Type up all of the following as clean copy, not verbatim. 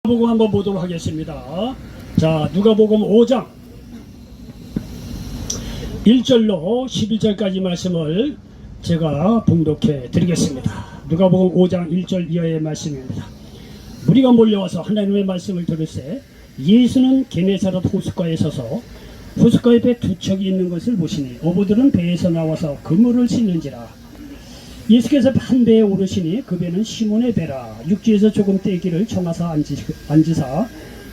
누가복음 한번 보도록 하겠습니다. 자, 누가복음 5장 1절로 11절까지 말씀을 제가 봉독해 드리겠습니다. 누가복음 5장 1절 이하의 말씀입니다. 무리가 몰려와서 하나님의 말씀을 들을새 예수는 게네사렛 호숫가에 서서 호숫가에 배 두 척이 있는 것을 보시니 어부들은 배에서 나와서 그물을 싣는지라. 예수께서 한 배에 오르시니 그 배는 시몬의 배라. 육지에서 조금 떼기를 청하사 앉으사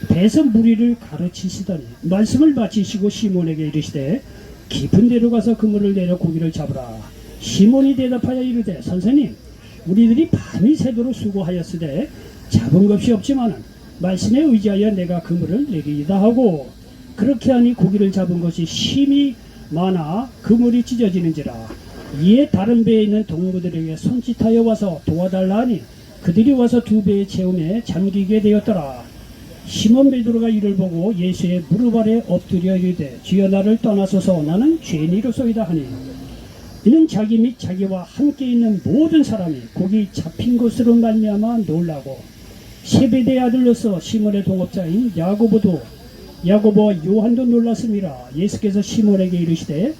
배에서 무리를 가르치시더니 말씀을 마치시고 시몬에게 이르시되 깊은 데로 가서 그물을 내려 고기를 잡으라. 시몬이 대답하여 이르되 선생님, 우리들이 밤이 새도록 수고하였으되 잡은 것이 없지만 말씀에 의지하여 내가 그물을 내리이다 하고, 그렇게 하니 고기를 잡은 것이 심히 많아 그물이 찢어지는지라. 이에 다른 배에 있는 동무들에게 손짓하여 와서 도와달라 하니 그들이 와서 두 배의 채움에 잠기게 되었더라. 시몬 베드로가 이를 보고 예수의 무릎 아래 엎드려 이르되 주여, 나를 떠나소서, 나는 죄인이로소이다 하니, 이는 자기 및 자기와 함께 있는 모든 사람이 고기 잡힌 것으로 말미암아 놀라고, 세베대의 아들로서 시몬의 동업자인 야고보와 요한도 놀랐습니다. 예수께서 시몬에게 이르시되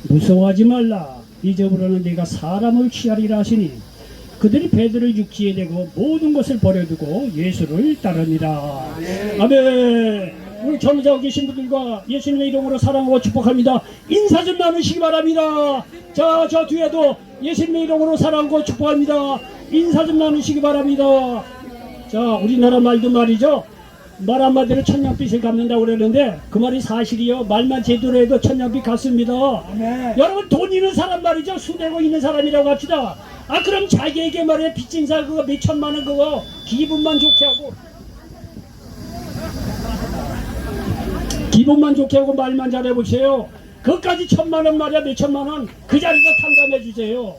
무서워하지 말라, 이제부터는 네가 사람을 취하리라 하시니 그들이 배들을 육지에 대고 모든 것을 버려두고 예수를 따르니라. 아멘. 우리 전자고 계신 분들과 예수님의 이름으로 사랑하고 축복합니다. 인사 좀 나누시기 바랍니다. 자, 저 뒤에도 예수님의 이름으로 사랑하고 축복합니다. 인사 좀 나누시기 바랍니다. 자, 우리나라 말도 말이죠, 말 한마디로 천냥빚을 갚는다고 그러는데 그 말이 사실이요. 말만 제대로 해도 천냥빚 갚습니다. 네. 여러분, 돈 있는 사람 말이죠, 수내고 있는 사람이라고 합시다. 아, 그럼 자기에게 말이야 빚진 사 그거 몇 천만 원 그거 기분만 좋게 하고 말만 잘해보세요. 그것까지 천만 원 말이야, 몇 천만 원 그 자리에서 탕감해 주세요.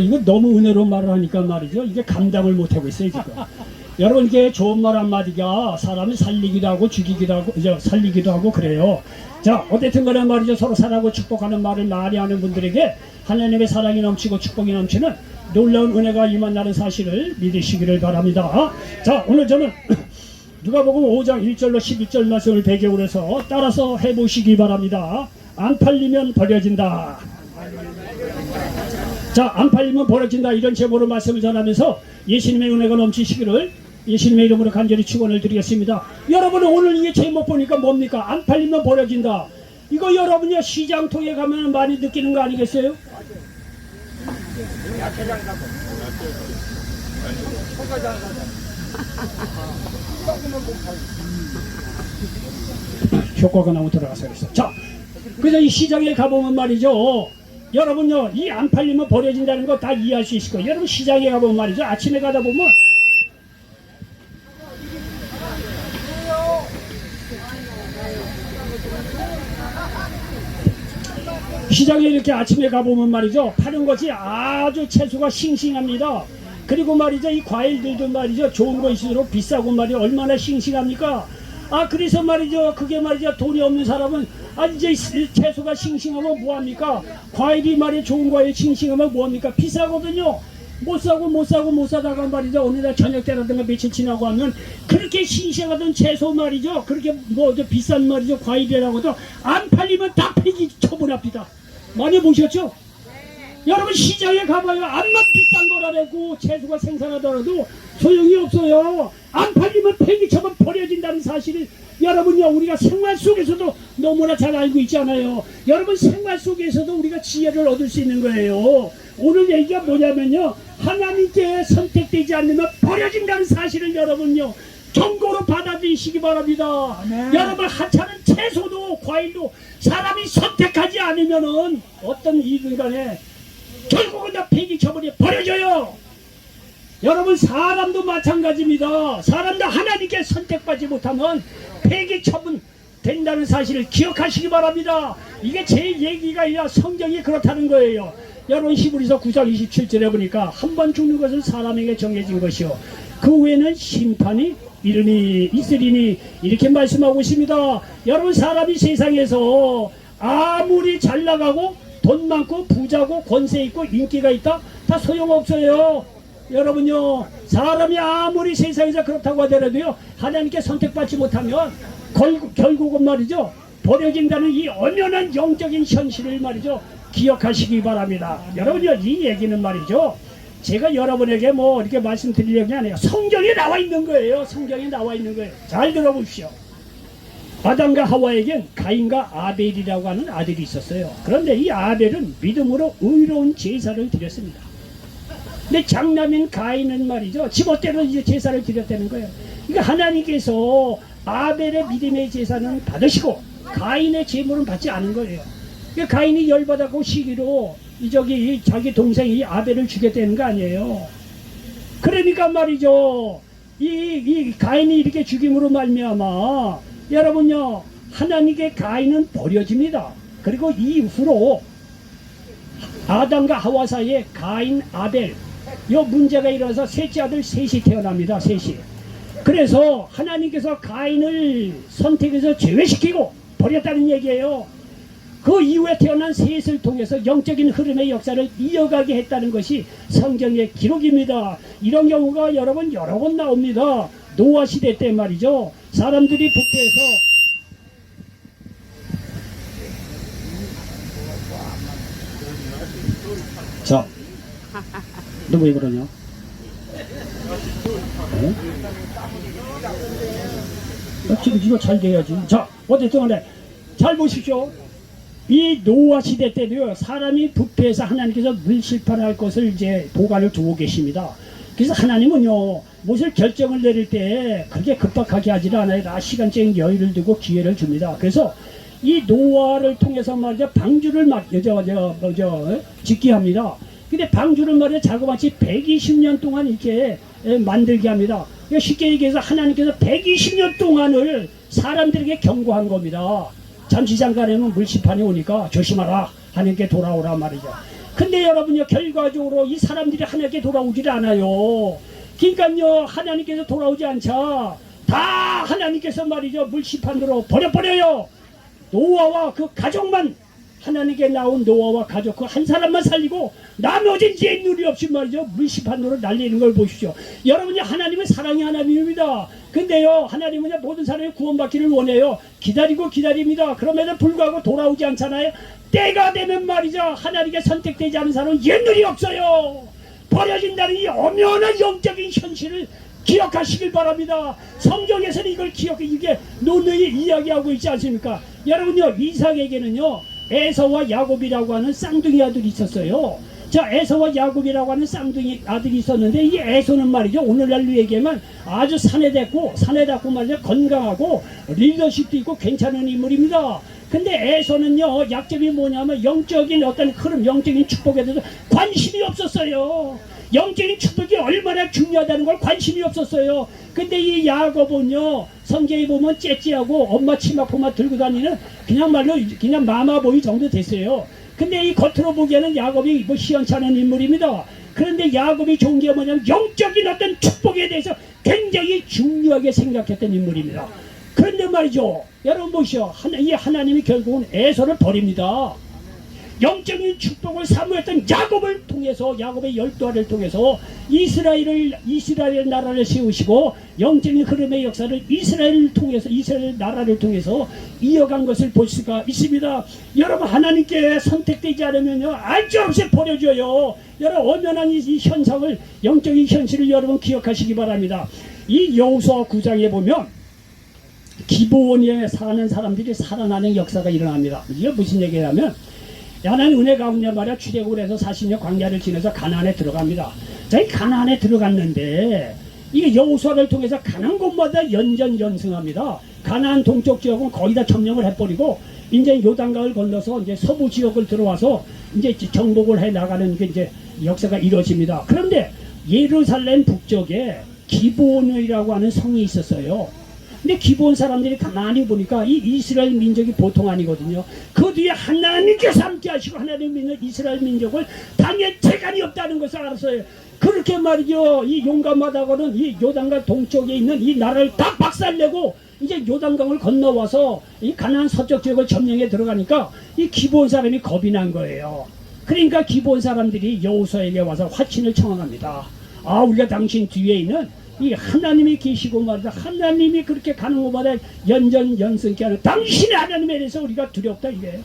이거 너무 은혜로운 말을 하니까 말이죠, 이게 감당을 못하고 있어요 지금. 여러분, 이게 좋은 말 한마디가 사람을 살리기도 하고 죽이기도 하고 살리기도 하고 그래요. 자, 어쨌든 간에 말이죠, 서로 사랑하고 축복하는 말을 많이 하는 분들에게 하나님의 사랑이 넘치고 축복이 넘치는 놀라운 은혜가 임한다는 사실을 믿으시기를 바랍니다. 자, 오늘 저는 누가복음 5장 1절로 11절 말씀을 배경으로 해서 따라서 해보시기 바랍니다. 안 팔리면 버려진다. 자, 안 팔리면 버려진다, 이런 제목으로 말씀을 전하면서 예수님의 은혜가 넘치시기를 예수님의 이름으로 간절히 축원을 드리겠습니다. 여러분은 오늘 이게 제목 보니까 뭡니까? 안 팔리면 버려진다. 이거 여러분이 시장통에 가면 많이 느끼는 거 아니겠어요? 효과가 너무 들어가서 그랬어. 자, 그래서 이 시장에 가보면 말이죠, 여러분요, 이 안 팔리면 버려진다는 거 다 이해할 수 있을 거예요. 여러분, 시장에 가보면 말이죠, 아침에 가다 보면 시장에 이렇게 아침에 가보면 말이죠, 파는 것이 아주 채소가 싱싱합니다. 그리고 말이죠, 이 과일들도 말이죠, 좋은 거 있을수록 비싸고 말이죠, 얼마나 싱싱합니까? 그래서 말이죠, 그게 말이죠, 돈이 없는 사람은 이제 채소가 싱싱하면 뭐합니까? 과일이 말이죠, 좋은 과일 싱싱하면 뭐합니까? 비싸거든요. 못 사다가 말이죠, 어느 날 저녁 때라든가 며칠 지나고 하면 그렇게 싱싱하던 채소 말이죠, 그렇게 비싼 말이죠, 과일이라고도 안 팔리면 다 폐기 처분합니다. 많이 보셨죠? 여러분, 시장에 가봐요. 암만 비싼 거라고 채소가 생산하더라도 소용이 없어요. 안 팔리면 폐기 처분 버려진다는 사실을 여러분요, 우리가 생활 속에서도 너무나 잘 알고 있잖아요. 여러분, 생활 속에서도 우리가 지혜를 얻을 수 있는 거예요. 오늘 얘기가 뭐냐면요, 하나님께 선택되지 않으면 버려진다는 사실을 여러분요, 경고로 받아들이시기 바랍니다. 네. 여러분, 하찮은 채소도 과일도 사람이 선택하지 않으면은 어떤 이유든 간에 결국은 다 폐기 처분이 버려져요. 여러분, 사람도 마찬가지입니다. 사람도 하나님께 선택받지 못하면 폐기 처분 된다는 사실을 기억하시기 바랍니다. 이게 제 얘기가 아니라 성경이 그렇다는 거예요. 여러분, 히브리서 9장 27절에 보니까 한 번 죽는 것은 사람에게 정해진 것이요 그 후에는 심판이 있으리니 이렇게 말씀하고 있습니다. 여러분, 사람이 세상에서 아무리 잘 나가고 돈 많고 부자고 권세 있고 인기가 있다? 다 소용없어요. 여러분요, 사람이 아무리 세상에서 그렇다고 하더라도요, 하나님께 선택받지 못하면 결국은 말이죠, 버려진다는 이 엄연한 영적인 현실을 말이죠, 기억하시기 바랍니다. 여러분요, 이 얘기는 말이죠, 제가 여러분에게 뭐 이렇게 말씀드리려는 게 아니에요. 성경에 나와 있는 거예요. 성경에 나와 있는 거예요. 잘 들어보십시오. 아담과 하와에겐 가인과 아벨이라고 하는 아들이 있었어요. 그런데 이 아벨은 믿음으로 의로운 제사를 드렸습니다. 근데 장남인 가인은 말이죠, 지멋대로 이제 제사를 드렸다는 거예요. 그러니까 하나님께서 아벨의 믿음의 제사는 받으시고 가인의 제물은 받지 않은 거예요. 그러니까 가인이 열받았고 시기로 자기 동생이 아벨을 죽였다는 거 아니에요. 그러니까 말이죠, 이 가인이 이렇게 죽임으로 말미암아 여러분요, 하나님께 가인은 버려집니다. 그리고 이후로 아담과 하와 사이에 가인, 아벨 요 문제가 일어나서 셋째 아들 셋이 태어납니다. 셋이. 그래서 하나님께서 가인을 선택해서 제외시키고 버렸다는 얘기예요. 그 이후에 태어난 셋을 통해서 영적인 흐름의 역사를 이어가게 했다는 것이 성경의 기록입니다. 이런 경우가 여러분 여러 번 나옵니다. 노아 시대 때 말이죠, 사람들이 부패해서 자, 너 왜 그러냐? 지금 이거 잘 돼야지. 자, 어쨌든 간에 잘 보십시오. 이 노아 시대 때도요, 사람이 부패해서 하나님께서 물실판할 것을 이제 보관을 두고 계십니다. 그래서 하나님은요, 무엇을 결정을 내릴 때 그렇게 급박하게 하지를 않아요. 다 시간적인 여유를 두고 기회를 줍니다. 그래서 이 노아를 통해서 말이죠, 방주를 짓게 합니다. 근데 방주를 말이죠, 자그마치 120년 동안 이렇게 만들게 합니다. 그러니까 쉽게 얘기해서 하나님께서 120년 동안을 사람들에게 경고한 겁니다. 잠시 잠깐에는 물시판이 오니까 조심하라, 하나님께 돌아오라 말이죠. 근데 여러분요, 결과적으로 이 사람들이 하나님께 돌아오질 않아요. 그러니까요, 하나님께서 돌아오지 않자 다 하나님께서 말이죠, 물시판으로 버려버려요. 노아와 그 가족만, 하나님께 나온 노아와 가족 그 한 사람만 살리고 나머지는 옛누리 없이 말이죠, 물시판으로 날리는 걸 보십시오. 여러분이 하나님은 사랑의 하나님입니다. 근데요, 하나님은 모든 사람이 구원받기를 원해요. 기다리고 기다립니다. 그럼에도 불구하고 돌아오지 않잖아요. 때가 되면 말이죠, 하나님께 선택되지 않은 사람은 옛누리 없어요. 버려진다는 이 엄연한 영적인 현실을 기억하시길 바랍니다. 성경에서는 이걸 이게 논의 이야기하고 있지 않습니까? 여러분요, 이삭에게는요, 에서와 야곱이라고 하는 쌍둥이 아들이 있었어요. 자, 에서와 야곱이라고 하는 쌍둥이 아들이 있었는데, 이 에서는 말이죠, 오늘날로 얘기하면 아주 사내답고 말이죠, 건강하고 리더십도 있고 괜찮은 인물입니다. 근데 에서는요, 약점이 뭐냐면 영적인 어떤 흐름, 영적인 축복에 대해서 관심이 없었어요. 영적인 축복이 얼마나 중요하다는 걸 관심이 없었어요. 근데 이 야곱은요, 성경에 보면 째찌하고 엄마 치마포만 들고 다니는 그냥 말로 그냥 마마보이 정도 됐어요. 근데 이 겉으로 보기에는 야곱이 뭐 시원치 않은 인물입니다. 그런데 야곱이 좋은 게 뭐냐면 영적인 어떤 축복에 대해서 굉장히 중요하게 생각했던 인물입니다. 그런데 말이죠, 여러분 보시오, 이 하나님이 결국은 에서를 버립니다. 영적인 축복을 사모했던 야곱을 통해서, 야곱의 12알을 통해서 이스라엘 나라를 세우시고 영적인 흐름의 역사를 이스라엘 나라를 통해서 이어간 것을 볼 수가 있습니다. 여러분, 하나님께 선택되지 않으면요, 알뜰없이 버려져요. 여러분, 엄연한 이 현상을, 영적인 현실을 여러분 기억하시기 바랍니다. 이 여호수아 9장에 보면 기브온에 사는 사람들이 살아나는 역사가 일어납니다. 이게 무슨 얘기냐면, 하나님 은혜 가운데 말이야, 출애굽을 해서 40년 광야를 지내서 가나안에 들어갑니다. 자, 이 가나안에 들어갔는데 이게 여호수아를 통해서 가는 곳마다 연전연승합니다. 가나안 동쪽 지역은 거의 다 점령을 해버리고 이제 요단강을 건너서 이제 서부 지역을 들어와서 이제 정복을 해 나가는 게 이제 역사가 이루어집니다. 그런데 예루살렘 북쪽에 기브온이라고 하는 성이 있었어요. 근데 기브온 사람들이 가만히 보니까 이 이스라엘 민족이 보통 아니거든요. 그 뒤에 하나님께서 함께 하시고 하나님 믿는 이스라엘 민족을 당연 재간이 없다는 것을 알았어요. 그렇게 말이죠. 이 용감하다고는 이 요단강 동쪽에 있는 이 나라를 다 박살내고 이제 요단강을 건너와서 이 가나안 서쪽 지역을 점령해 들어가니까 이 기브온 사람이 겁이 난 거예요. 그러니까 기브온 사람들이 여호수아에게 와서 화친을 청원합니다. 아, 우리가 당신 뒤에 있는 이 하나님이 계시고 말이다. 하나님이 그렇게 가는 것보다 연전연승케 하는 당신의 하나님에 대해서 우리가 두렵다 이게.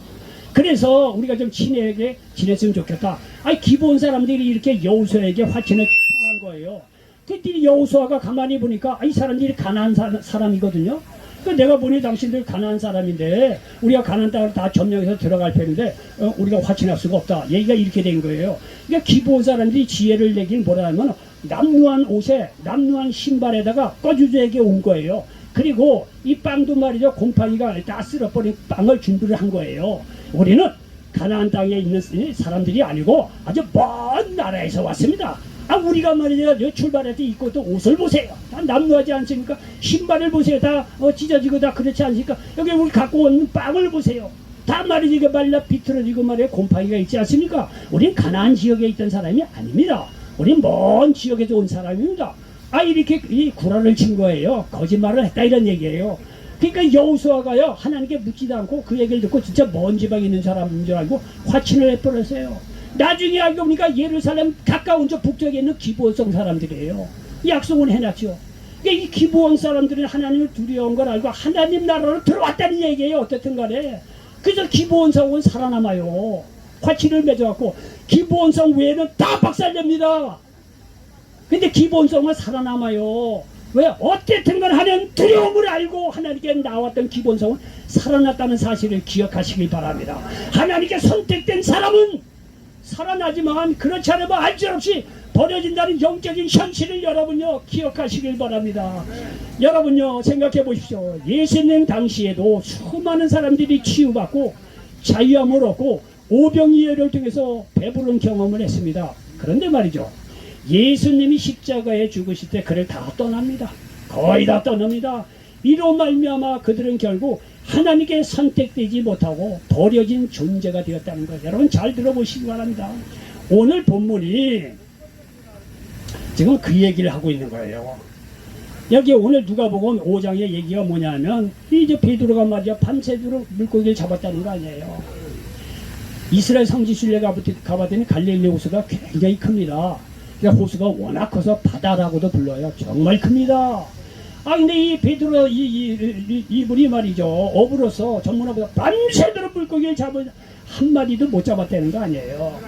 그래서 우리가 좀 친하게 지냈으면 좋겠다. 아니 기브온 사람들이 이렇게 여호수아에게 화친을 청한 거예요. 그때 여호수아가 가만히 보니까 이 사람들이 가나안 사람이거든요. 그 내가 보니 당신들 가나안 사람인데 우리가 가나안 땅을 다 점령해서 들어갈 편인데 우리가 화친할 수가 없다. 얘기가 이렇게 된 거예요. 그러니까 기브온 사람들이 지혜를 내긴 뭐라 하면 남루한 옷에 남루한 신발에다가 꺼주저에게 온 거예요. 그리고 이 빵도 말이죠. 곰팡이가 다 쓸어버린 빵을 준비를 한 거예요. 우리는 가나안 땅에 있는 사람들이 아니고 아주 먼 나라에서 왔습니다. 아, 우리가 말이죠. 출발할 때 입고 또 옷을 보세요. 다 남루하지 않습니까? 신발을 보세요. 다 찢어지고 다 그렇지 않습니까? 여기 우리 갖고 온 빵을 보세요. 다 말이죠. 말라 비틀어지고 말이에요. 곰팡이가 있지 않습니까? 우린 가나안 지역에 있던 사람이 아닙니다. 우린 먼 지역에서 온 사람입니다. 아, 이렇게 이 구라를 친 거예요. 거짓말을 했다 이런 얘기예요. 그러니까 여호수아가요 하나님께 묻지도 않고 그 얘기를 듣고 진짜 먼 지방에 있는 사람인 줄 알고 화친을 해버렸어요. 나중에 알고 보니까 예루살렘 가까운 저 북쪽에 있는 기브온성 사람들이에요. 약속은 해놨죠. 그러니까 이 기브온 사람들은 하나님을 두려운 걸 알고 하나님 나라로 들어왔다는 얘기예요. 어쨌든 간에. 그래서 기브온성은 살아남아요. 화친을 맺어갖고 기브온성 외에는 다 박살냅니다. 근데 기브온성은 살아남아요. 왜? 어쨌든 간 하나님 두려움을 알고 하나님께 나왔던 기브온성은 살아났다는 사실을 기억하시길 바랍니다. 하나님께 선택된 사람은 살아나지만 그렇지 않으면 알뜰없이 버려진다는 영적인 현실을 여러분요 기억하시길 바랍니다. 여러분요 생각해 보십시오. 예수님 당시에도 수많은 사람들이 치유받고 자유함을 얻고 오병이어를 통해서 배부른 경험을 했습니다. 그런데 말이죠. 예수님이 십자가에 죽으실 때 그를 다 떠납니다. 거의 다 떠납니다. 이로 말미암아 그들은 결국 하나님께 선택되지 못하고 버려진 존재가 되었다는 거예요. 여러분 잘 들어보시기 바랍니다. 오늘 본문이 지금 그 얘기를 하고 있는 거예요. 여기 오늘 누가복음 5장의 얘기가 뭐냐면 이제 베드로가 말이야 밤새도록 물고기를 잡았다는 거 아니에요. 이스라엘 성지 순례 가봤더니 갈릴리 호수가 굉장히 큽니다. 호수가 워낙 커서 바다라고도 불러요. 정말 큽니다. 아 근데 이 베드로 이분이 말이죠. 어부로서 전문화보다 밤새도록 물고기를 잡은 한 마리도 못 잡았다는 거 아니에요.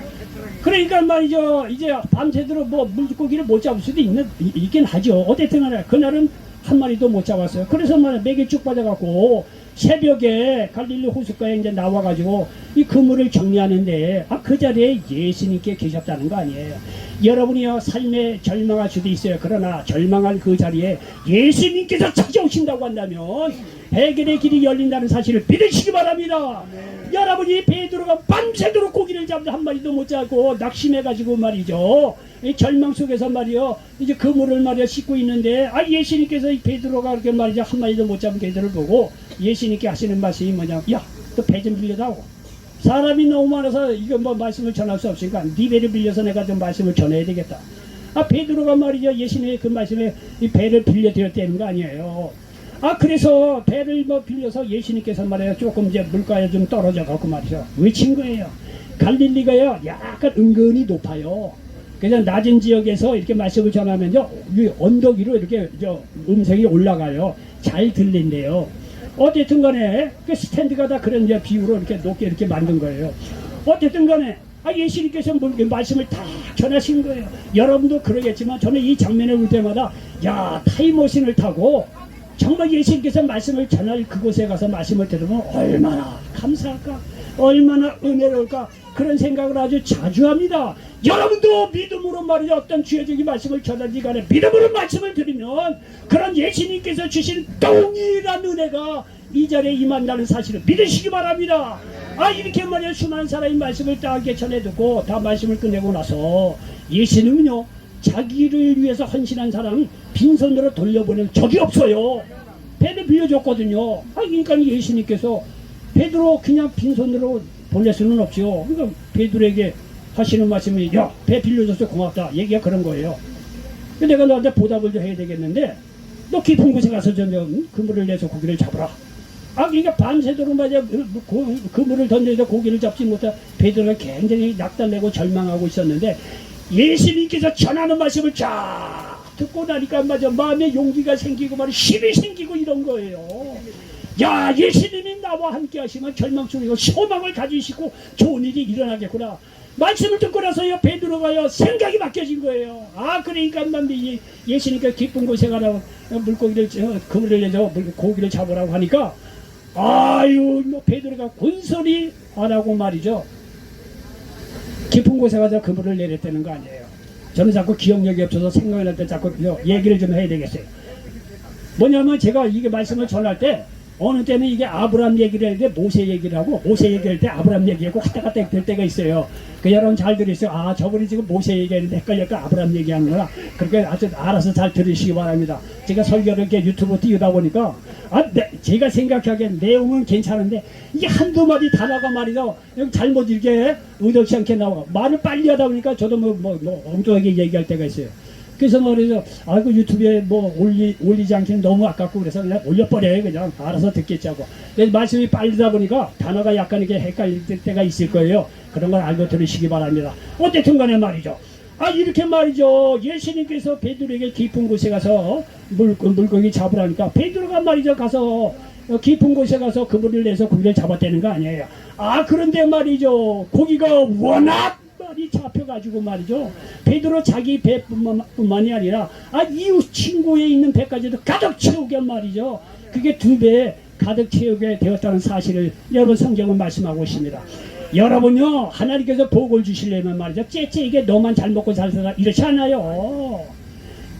그러니까 말이죠. 이제 밤새도록 뭐 물고기를 못 잡을 수도 있긴 하죠. 어쨌든 간에 그날은 한 마리도 못 잡았어요. 그래서 말이야 맥이 쭉 빠져갖고 새벽에 갈릴리 호숫가에 이제 나와가지고 이 그물을 정리하는데 그 자리에 예수님께 계셨다는 거 아니에요. 여러분이요 삶에 절망할 수도 있어요. 그러나 절망할 그 자리에 예수님께서 찾아오신다고 한다면 해결의 길이 열린다는 사실을 믿으시기 바랍니다. 여러분이 베드로가 밤새도록 고기를 잡는데 한 마리도 못 잡고 낙심해가지고 말이죠. 이 절망 속에서 말이요 이제 그물을 말이야 씻고 있는데 예수님께서 이 베드로가 그렇게 말이죠 한 마리도 못 잡은 베드로를 보고 예수님께 하시는 말씀이 뭐냐, 야 너 배 좀 빌려다오. 사람이 너무 많아서 이거 뭐 말씀을 전할 수 없으니까 네 배를 빌려서 내가 좀 말씀을 전해야 되겠다. 베드로가 말이죠 예수님의 그 말씀에 이 배를 빌려드렸다는 거 아니에요. 그래서 배를 뭐 빌려서 예수님께서 말이에요 조금 이제 물가에 좀 떨어져 갖고 말이죠 외친 거예요. 갈릴리가요 약간 은근히 높아요. 그래서 낮은 지역에서 이렇게 말씀을 전하면요 언덕 위로 이렇게 음성이 올라가요. 잘 들린대요. 어쨌든 간에 그 스탠드가 다 그런 이제 비유로 이렇게 높게 이렇게 만든 거예요. 어쨌든 간에 예수님께서 말씀을 다 전하신 거예요. 여러분도 그러겠지만 저는 이 장면을 볼 때마다 야 타임머신을 타고 정말 예수님께서 말씀을 전할 그곳에 가서 말씀을 들으면 얼마나 감사할까, 얼마나 은혜로울까 그런 생각을 아주 자주 합니다. 여러분도 믿음으로 말이죠 어떤 주여적인 말씀을 전하지 간에 믿음으로 말씀을 들으면 그런 예수님께서 주신 동일한 은혜가 이 자리에 임한다는 사실을 믿으시기 바랍니다. 이렇게 말이야 수많은 사람이 말씀을 딱 전해 듣고 다 말씀을 끝내고 나서 예수님은요 자기를 위해서 헌신한 사람은 빈손으로 돌려보낸 적이 없어요. 배를 빌려줬거든요. 그러니까 예수님께서 베드로 그냥 빈손으로 보낼 수는 없죠. 그러니까 베드로에게 하시는 말씀이 야, 배 빌려줘서 고맙다 얘기가 그런 거예요. 내가 너한테 보답을 좀 해야 되겠는데 너 깊은 곳에 가서 좀 그물을 내서 고기를 잡아라. 아, 그러니까 밤새도록 맞아 그물을 던져서 고기를 잡지 못해 베드로가 굉장히 낙달내고 절망하고 있었는데 예수님께서 전하는 말씀을 쫙 듣고 나니까 맞아 마음에 용기가 생기고 말이 힘이 생기고 이런 거예요. 야, 예수님이 나와 함께 하시면 절망 속에서 소망을 가지시고 좋은 일이 일어나겠구나. 말씀을 듣고 나서요 베드로가요 생각이 바뀌어진 거예요. 아, 그러니까 남들이 예수님께서 깊은 곳에 가라고 물고기를 그물을 내서 고기를 잡으라고 하니까 아유 뭐 베드로가 군소리 안 하고 말이죠 깊은 곳에 가서 그물을 내렸다는 거 아니에요. 저는 자꾸 기억력이 없어서 생각이 날 때 자꾸 얘기를 좀 해야 되겠어요. 뭐냐면 제가 이게 말씀을 전할 때 어느 때는 이게 아브람 얘기를 하는데 모세 얘기를 하고 모세 얘기할 때 아브람 얘기하고 왔다 갔다 될 때가 있어요. 그 여러분 잘 들으세요. 아, 저분이 지금 모세 얘기하는데 헷갈릴까 아브람 얘기하는 거라 그렇게 아주 알아서 잘 들으시기 바랍니다. 제가 설교를 이렇게 유튜브 띄우다 보니까 제가 생각하기엔 내용은 괜찮은데 이게 한두 마디 단어가 말이죠 잘못 이렇게 의도치 않게 나와 말을 빨리 하다 보니까 저도 엉뚱하게 얘기할 때가 있어요. 그래서 말이죠. 그 유튜브에 올리지 않기는 너무 아깝고 그래서 그냥 올려버려요. 그냥 알아서 듣겠지 하고. 말씀이 빨리다 보니까 단어가 약간 이렇게 헷갈릴 때가 있을 거예요. 그런 걸 알고 들으시기 바랍니다. 어쨌든 간에 말이죠. 이렇게 말이죠. 예수님께서 베드로에게 깊은 곳에 가서 물고기 잡으라니까 베드로가 말이죠. 가서 깊은 곳에 가서 그물을 내서 고기를 잡았다는 거 아니에요. 그런데 말이죠. 고기가 워낙 이 잡혀가지고 말이죠. 베드로 자기 배뿐만이 아니라 이웃 친구에 있는 배까지도 가득 채우게 말이죠. 그게 2배 가득 채우게 되었다는 사실을 여러분 성경은 말씀하고 있습니다. 여러분요 하나님께서 복을 주시려면 말이죠. 이게 너만 잘 먹고 잘 살아 이렇지 않아요.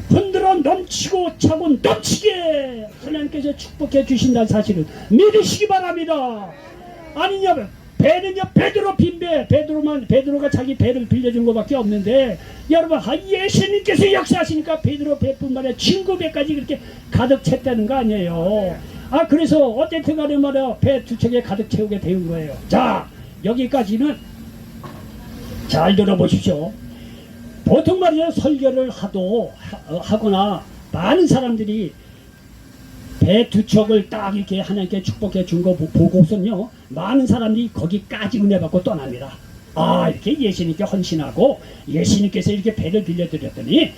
흔들어 넘치고 차고 넘치게 하나님께서 축복해 주신다는 사실을 믿으시기 바랍니다. 아니냐면 배는요 베드로 빈배 베드로가 자기 배를 빌려준 것밖에 없는데 여러분 예수님께서 역사하시니까 베드로 배뿐만 아니라 친구 배까지 그렇게 가득 찼다는 거 아니에요. 그래서 어쨌든 간에 말이야 배 2척에 가득 채우게 되는 거예요. 자, 여기까지는 잘 들어보십시오. 보통 말이야 설교를 하거나 많은 사람들이 배 2척을 딱 이렇게 하나님께 축복해 준 거 보고서는요 많은 사람들이 거기까지 은혜 받고 떠납니다. 이렇게 예수님께 헌신하고 예수님께서 이렇게 배를 빌려드렸더니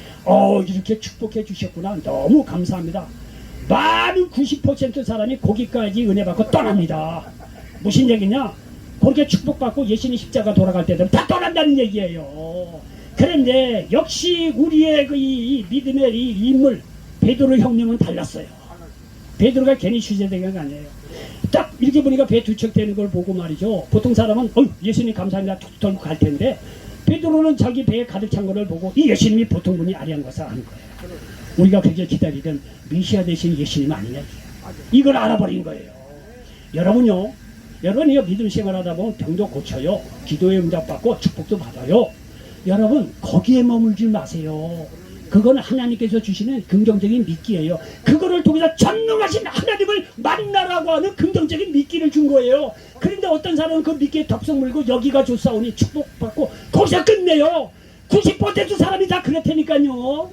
이렇게 축복해 주셨구나 너무 감사합니다. 많은 90% 사람이 거기까지 은혜 받고 떠납니다. 무슨 얘기냐, 그렇게 축복받고 예수님 십자가 돌아갈 때는 다 떠난다는 얘기예요. 그런데 역시 우리의 이 믿음의 이 인물 베드로 형님은 달랐어요. 베드로가 괜히 주제된 게 아니에요. 딱 이렇게 보니까 배 2척 되는 걸 보고 말이죠. 보통 사람은 예수님 감사합니다 툭 털고 갈 텐데 베드로는 자기 배에 가득 찬 거를 보고 이 예수님이 보통 분이 아니한 것을 아는 거예요. 우리가 그렇게 기다리던 메시아 되신 예수님 아니냐 이걸 알아버린 거예요. 여러분이 믿음 생활하다 보면 병도 고쳐요. 기도에 응답받고 축복도 받아요. 여러분 거기에 머물지 마세요. 그건 하나님께서 주시는 긍정적인 미끼예요. 그거를 통해서 전능하신 하나님을 만나라고 하는 긍정적인 미끼를 준 거예요. 그런데 어떤 사람은 그 미끼에 덥석 물고 여기가 좋사오니 축복받고 거기서 끝내요. 90% 사람이 다 그렇다니까요.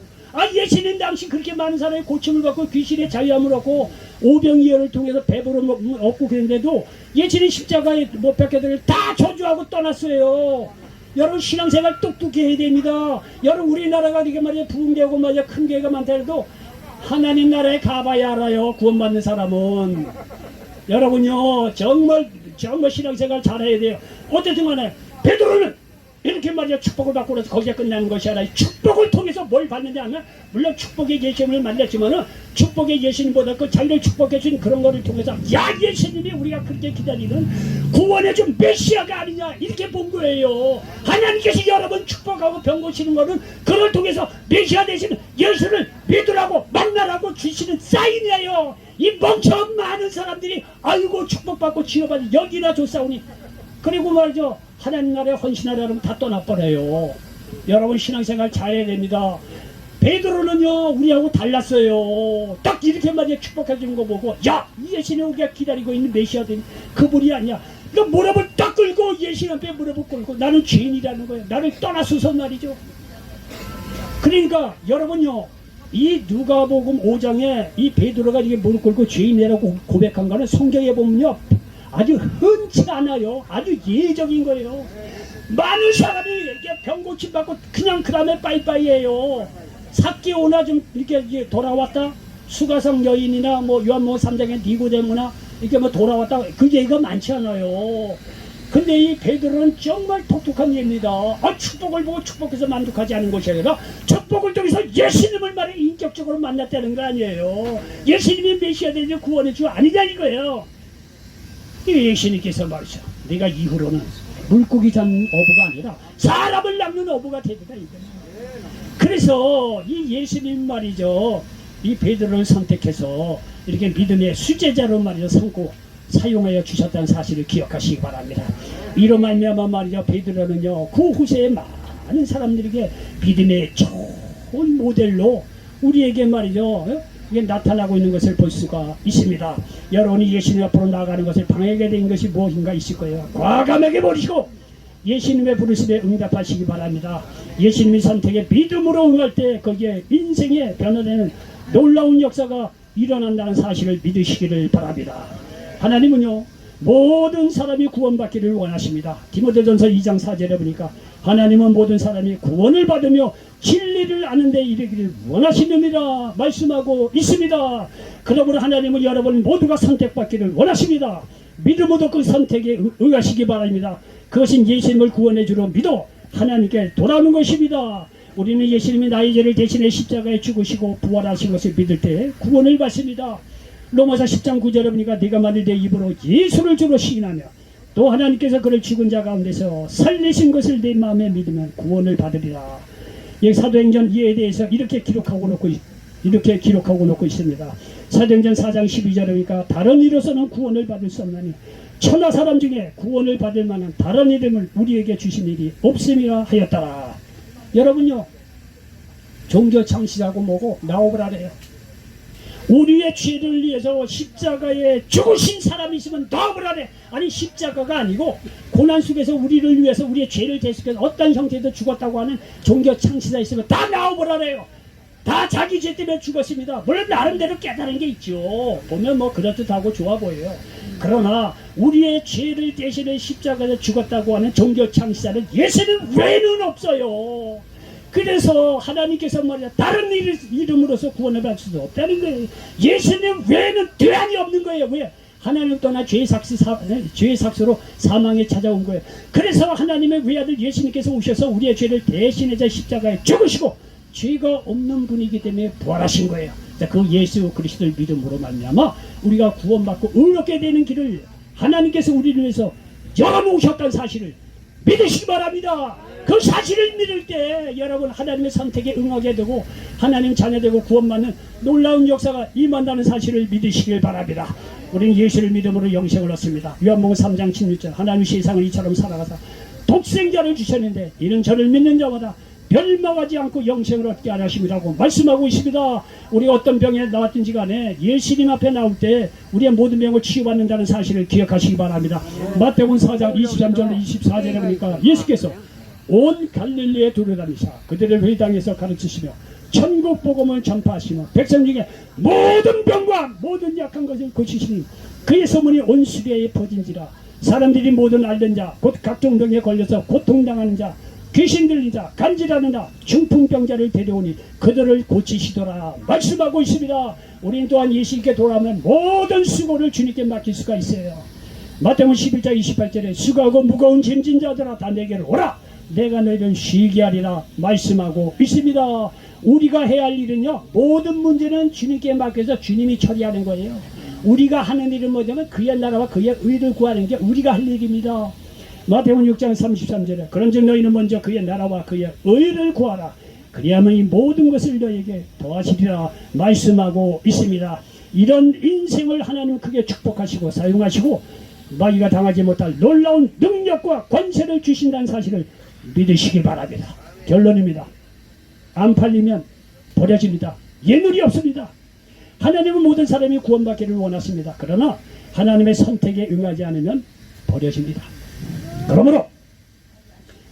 예수님 당시 그렇게 많은 사람이 고침을 받고 귀신의 자유함을 얻고 오병이어를 통해서 배부름 얻고 그랬는데도 예수님 십자가에 못 박혀들 다 저주하고 떠났어요. 여러분 신앙생활 똑똑히 해야 됩니다. 여러분 우리나라가 이게 말이야 부흥되고 말이야 큰 교회가 많다 해도 하나님 나라에 가봐야 알아요. 구원받는 사람은. 여러분요 정말 신앙생활 잘해야 돼요. 어쨌든 간에 베드로는 이렇게 말이야 축복을 받고 나서 거기에 끝나는 것이 아니라 축복을 통해서 뭘 받느냐 하면 물론 축복의 예수님을 만났지만은 축복의 예수님보다 그 자기를 축복해 준 그런 거를 통해서 예수님이 우리가 그렇게 기다리는 구원해 준 메시아가 아니냐 이렇게 본 거예요. 하나님께서 여러분 축복하고 병 고치는 거는 그걸 통해서 메시아 되시는 예수를 믿으라고 만나라고 주시는 사인이에요. 이 멍청한 많은 사람들이 아이고 축복받고 치료받은 여기나 줬사오니 그리고 말이죠 하나님 나라에 헌신하려면 다 떠나버려요. 여러분 신앙생활 잘해야 됩니다. 베드로는요 우리하고 달랐어요. 딱 이렇게 말이야 축복해 주는 거 보고 이 예수님 우리가 기다리고 있는 메시아들이 그분이 아니야. 너 무릎을 딱 꿇고 예수님 앞에 무릎을 꿇고 나는 죄인이라는 거예요. 나를 떠나소서 말이죠. 그러니까 여러분요, 이 누가복음 5장에 이 베드로가 이게 무릎 꿇고 죄인이라고 고백한 거는 성경에 보면요 아주 흔치 않아요. 아주 예적인 거예요. 많은 사람이 이렇게 병 고침 받고 그냥 그 다음에 빠이빠이예요. 삭개오나 좀 이렇게 돌아왔다. 수가성 여인이나 뭐 요한복음 3장의 니고데모나 이렇게 뭐 돌아왔다. 그 얘기가 많지 않아요. 근데 이 베드로는 정말 독특한 예입니다. 축복을 보고 축복해서 만족하지 않은 것이 아니라 축복을 통해서 예수님을 말해 인격적으로 만났다는 거 아니에요. 예수님이 메시아 되는 구원의 주 아니냐 이거예요. 예수님께서 말이죠. 내가 이후로는 물고기 잡는 어부가 아니라 사람을 낚는 어부가 되리라 이거예요. 그래서 이 예수님 말이죠. 이 베드로를 선택해서 이렇게 믿음의 수제자로 말이죠 삼고 사용하여 주셨다는 사실을 기억하시기 바랍니다. 이로 말미암아 말이죠 베드로는요 그 후세에 많은 사람들에게 믿음의 좋은 모델로 우리에게 말이죠 이게 나타나고 있는 것을 볼 수가 있습니다. 여러분이 예수님 앞으로 나아가는 것을 방해하게 된 것이 무엇인가 있을 거예요. 과감하게 버리시고 예수님의 부르심에 응답하시기 바랍니다. 예수님이 선택에 믿음으로 응할 때 거기에 인생의 변화되는 놀라운 역사가 일어난다는 사실을 믿으시기를 바랍니다. 하나님은요 모든 사람이 구원받기를 원하십니다. 디모데전서 2장 4절에 보니까 하나님은 모든 사람이 구원을 받으며 진리를 아는 데 이르기를 원하시느니라 말씀하고 있습니다. 그러므로 하나님은 여러분 모두가 선택받기를 원하십니다. 믿음으로 그 선택에 응하시기 바랍니다. 그것은 예수님을 구원해 주로 믿어 하나님께 돌아오는 것입니다. 우리는 예수님이 나의 죄를 대신해 십자가에 죽으시고 부활하신 것을 믿을 때 구원을 받습니다. 로마서 10장 9절에 보니까 네가 만일 내 입으로 예수를 주로 시인하며 또 하나님께서 그를 죽은 자 가운데서 살리신 것을 내 마음에 믿으면 구원을 받으리라. 이 사도행전 이에 대해서 이렇게 기록하고 놓고 있습니다. 사도행전 4장 12절에 보니까 다른 이로서는 구원을 받을 수 없나니 천하 사람 중에 구원을 받을 만한 다른 이름을 우리에게 주신 일이 없음이라 하였다. 여러분요 종교 창시자고 뭐고 나오라래요. 우리의 죄를 위해서 십자가에 죽으신 사람이 있으면 나오라래. 아니 십자가가 아니고 고난 속에서 우리를 위해서 우리의 죄를 대속해서 어떤 형태도 죽었다고 하는 종교 창시자 있으면 다 나오라래요. 다 자기 죄 때문에 죽었습니다. 물론 나름대로 깨달은 게 있죠. 보면 뭐 그렇듯하고 좋아 보여요. 그러나 우리의 죄를 대신해 십자가에 죽었다고 하는 종교 창시자는 예수님 외에는 없어요. 그래서 하나님께서 말이야 다른 이름으로서 구원을 받을 수 없다는 거예요. 예수님 외에는 대안이 없는 거예요. 왜? 하나님 떠나 죄의 삭스로 사망에 찾아온 거예요. 그래서 하나님의 외아들 예수님께서 오셔서 우리의 죄를 대신해서 십자가에 죽으시고 죄가 없는 분이기 때문에 부활하신 거예요. 그 예수 그리스도를 믿음으로 말미암아 우리가 구원받고 의롭게 되는 길을 하나님께서 우리를 위해서 열어놓으셨다는 사실을 믿으시기 바랍니다. 그 사실을 믿을 때 여러분 하나님의 선택에 응하게 되고 하나님 자녀되고 구원받는 놀라운 역사가 임한다는 사실을 믿으시길 바랍니다. 우리는 예수를 믿음으로 영생을 얻습니다. 요한복음 3장 16절 하나님이 세상을 이처럼 살아가사 독생자를 주셨는데 이는 저를 믿는 자마다 멸망하지 않고 영생을 얻게 하려 하심이라고 말씀하고 있습니다. 우리가 어떤 병에 나왔든지 간에 예수님 앞에 나올 때 우리의 모든 병을 치유받는다는 사실을 기억하시기 바랍니다. 마태복음 4장 23절로 24절에 보니까 예수께서 온 갈릴리에 두루다니사 그들을 회당에서 가르치시며 천국 복음을 전파하시며 백성 중에 모든 병과 모든 약한 것을 고치시니 그의 소문이 온 수리에 퍼진지라. 사람들이 모든 앓는 자 곧 각종 병에 걸려서 고통당하는 자 귀신 들린 자 간질하는 자 중풍병자를 데려오니 그들을 고치시더라 말씀하고 있습니다. 우리는 또한 예수님께 돌아오면 모든 수고를 주님께 맡길 수가 있어요. 마태복음 11장 28절에 수고하고 무거운 짐진 자들아 다 내게로 오라 내가 너희를 쉬게 하리라 말씀하고 있습니다. 우리가 해야 할 일은요 모든 문제는 주님께 맡겨서 주님이 처리하는 거예요. 우리가 하는 일은 뭐냐면 그의 나라와 그의 의를 구하는 게 우리가 할 일입니다. 마태복음 6장 33절에 그런즉 너희는 먼저 그의 나라와 그의 의를 구하라 그리하면 이 모든 것을 너희에게 더하시리라 말씀하고 있습니다. 이런 인생을 하나님 크게 축복하시고 사용하시고 마귀가 당하지 못할 놀라운 능력과 권세를 주신다는 사실을 믿으시기 바랍니다. 결론입니다. 안 팔리면 버려집니다. 예물이 없습니다. 하나님은 모든 사람이 구원받기를 원하십니다. 그러나 하나님의 선택에 응하지 않으면 버려집니다. 그러므로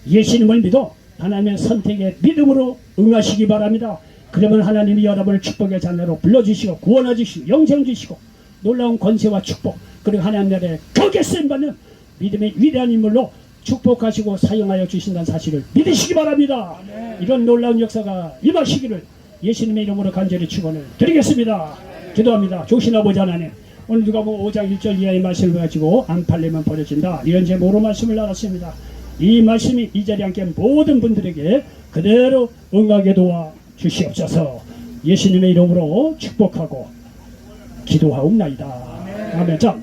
예수님을 믿어 하나님의 선택에 믿음으로 응하시기 바랍니다. 그러면 하나님이 여러분을 축복의 자녀로 불러주시고 구원해 주시고 영생 주시고 놀라운 권세와 축복 그리고 하나님 나라에 거기에 쓰임받는 믿음의 위대한 인물로 축복하시고 사용하여 주신다는 사실을 믿으시기 바랍니다. 이런 놀라운 역사가 임하시기를 예수님의 이름으로 간절히 축원을 드리겠습니다. 기도합니다. 조신 아버지 하나님, 오늘 누가복음 5장 1절 이하의 말씀을 가지고 안 팔리면 버려진다 이런 제목으로 말씀을 나눴습니다. 이 말씀이 이 자리에 함께 모든 분들에게 그대로 응하게 도와 주시옵소서. 예수님의 이름으로 축복하고 기도하옵나이다. 아멘. 자,